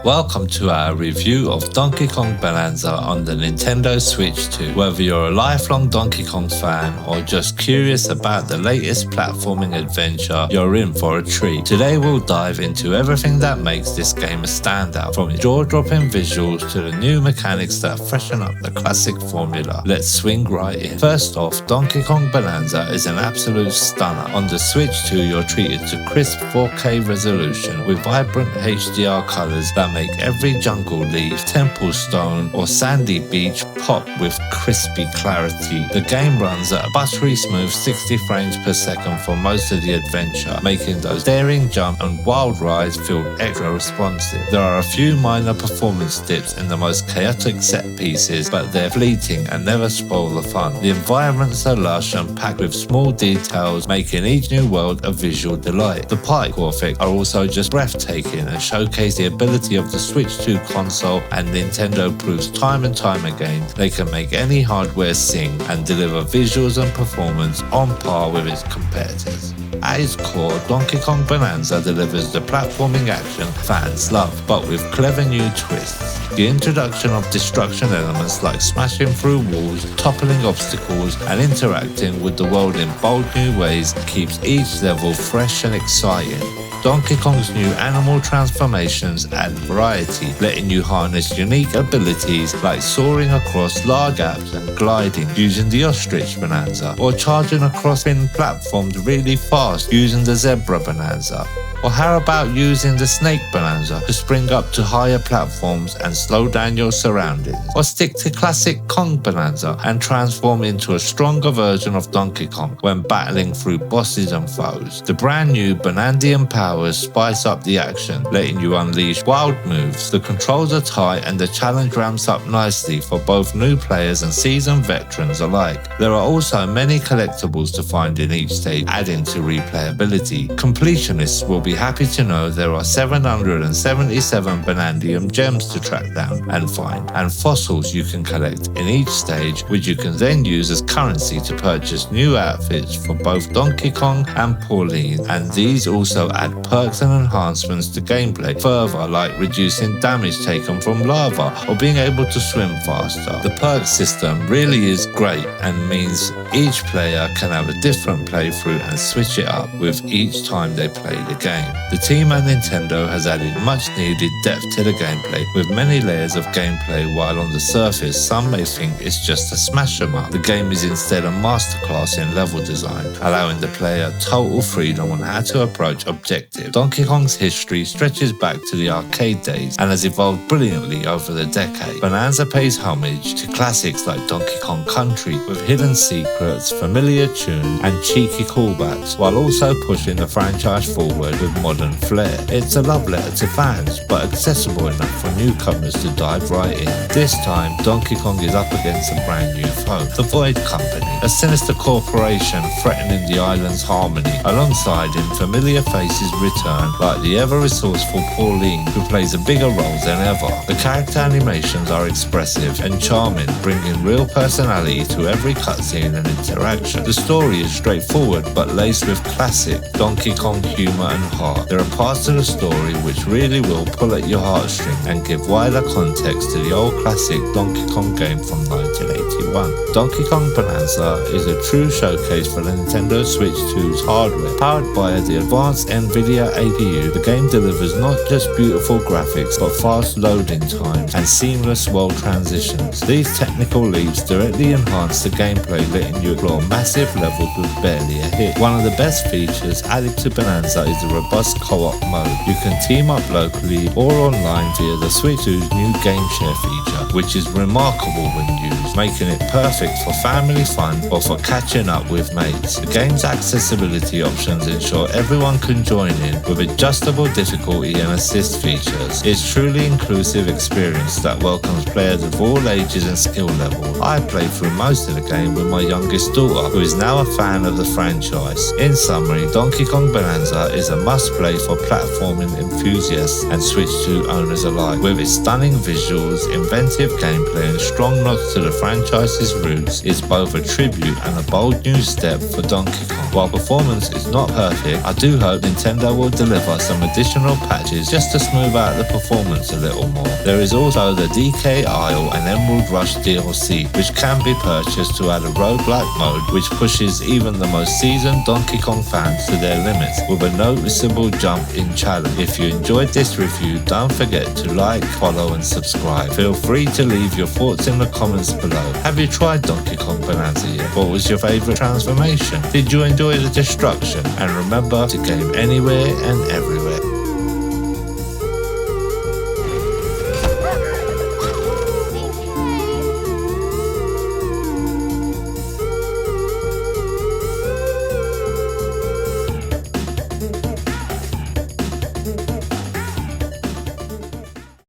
Welcome to our review of Donkey Kong Bonanza on the Nintendo Switch 2. Whether you're a lifelong Donkey Kong fan or just curious about the latest platforming adventure, you're in for a treat. Today we'll dive into everything that makes this game a standout, from jaw-dropping visuals to the new mechanics that freshen up the classic formula. Let's swing right in. First off, Donkey Kong Bonanza is an absolute stunner. On the Switch 2, you're treated to crisp 4K resolution with vibrant HDR colors that make every jungle leaf, temple stone or sandy beach pop with crispy clarity. The game runs at a buttery smooth 60 frames per second for most of the adventure, making those daring jump and wild rides feel extra responsive. There are a few minor performance dips in the most chaotic set pieces, but they're fleeting and never spoil the fun. The environments are lush and packed with small details, making each new world a visual delight. The particle effects are also just breathtaking and showcase the ability of the Switch 2 console, and Nintendo proves time and time again they can make any hardware sing and deliver visuals and performance on par with its competitors. At its core, Donkey Kong Bonanza delivers the platforming action fans love, but with clever new twists. The introduction of destruction elements like smashing through walls, toppling obstacles, and interacting with the world in bold new ways keeps each level fresh and exciting. Donkey Kong's new animal transformations add variety, letting you harness unique abilities like soaring across large gaps and gliding using the Ostrich Bonanza, or charging across thin platforms really fast using the Zebra Bonanza. Or how about using the Snake Bonanza to spring up to higher platforms and slow down your surroundings? Or stick to classic Kong Bonanza and transform into a stronger version of Donkey Kong when battling through bosses and foes. The brand new Bonandian powers spice up the action, letting you unleash wild moves. The controls are tight and the challenge ramps up nicely for both new players and seasoned veterans alike. There are also many collectibles to find in each stage, adding to replayability. Completionists will be happy to know there are 777 Bonandium gems to track down and find, and fossils you can collect in each stage, which you can then use as currency to purchase new outfits for both Donkey Kong and Pauline, and these also add perks and enhancements to gameplay further, like reducing damage taken from lava or being able to swim faster. The perk system really is great and means each player can have a different playthrough and switch it up with each time they play the game. The team at Nintendo has added much needed depth to the gameplay with many layers of gameplay, while on the surface some may think it's just a smash 'em up. The game is instead a masterclass in level design, allowing the player total freedom on how to approach objectives. Donkey Kong's history stretches back to the arcade days and has evolved brilliantly over the decade. Bonanza pays homage to classics like Donkey Kong Country with hidden secrets, familiar tunes and cheeky callbacks, while also pushing the franchise forward with modern flair. It's a love letter to fans, but accessible enough for newcomers to dive right in. This time, Donkey Kong is up against a brand new foe, the Void Company, a sinister corporation threatening the island's harmony. Alongside him, familiar faces return, like the ever-resourceful Pauline, who plays a bigger role than ever. The character animations are expressive and charming, bringing real personality to every cutscene and interaction. The story is straightforward, but laced with classic Donkey Kong humor and heart. There are parts of the story which really will pull at your heartstrings and give wider context to the old classic Donkey Kong game from 1981. Donkey Kong Bonanza is a true showcase for the Nintendo Switch 2's hardware. Powered by the advanced NVIDIA APU, the game delivers not just beautiful graphics, but fast loading times and seamless world transitions. These technical leaps directly enhance the gameplay, letting you explore massive levels with barely a hit. One of the best features added to Bonanza is the robust co-op mode. You can team up locally or online via the Switch 2's new Game Share feature, which is remarkable when used, making it perfect for family fun or for catching up with mates. The game's accessibility options ensure everyone can join in with adjustable difficulty and assist features. It's truly inclusive experience that welcomes players of all ages and skill levels. I played through most of the game with my youngest daughter, who is now a fan of the franchise. In summary, Donkey Kong Bonanza is a must must-play for platforming enthusiasts and Switch 2 owners alike. With its stunning visuals, inventive gameplay and strong nods to the franchise's roots, it's both a tribute and a bold new step for Donkey Kong. While performance is not perfect, I do hope Nintendo will deliver some additional patches just to smooth out the performance a little more. There is also the DK Isle and Emerald Rush DLC, which can be purchased to add a roguelike mode which pushes even the most seasoned Donkey Kong fans to their limits with a noticeable jump in challenge. If you enjoyed this review, don't forget to like, follow and subscribe. Feel free to leave your thoughts in the comments below. Have you tried Donkey Kong Bonanza yet? What was your favourite transformation? Did you enjoy the destruction? And remember to game anywhere and everywhere.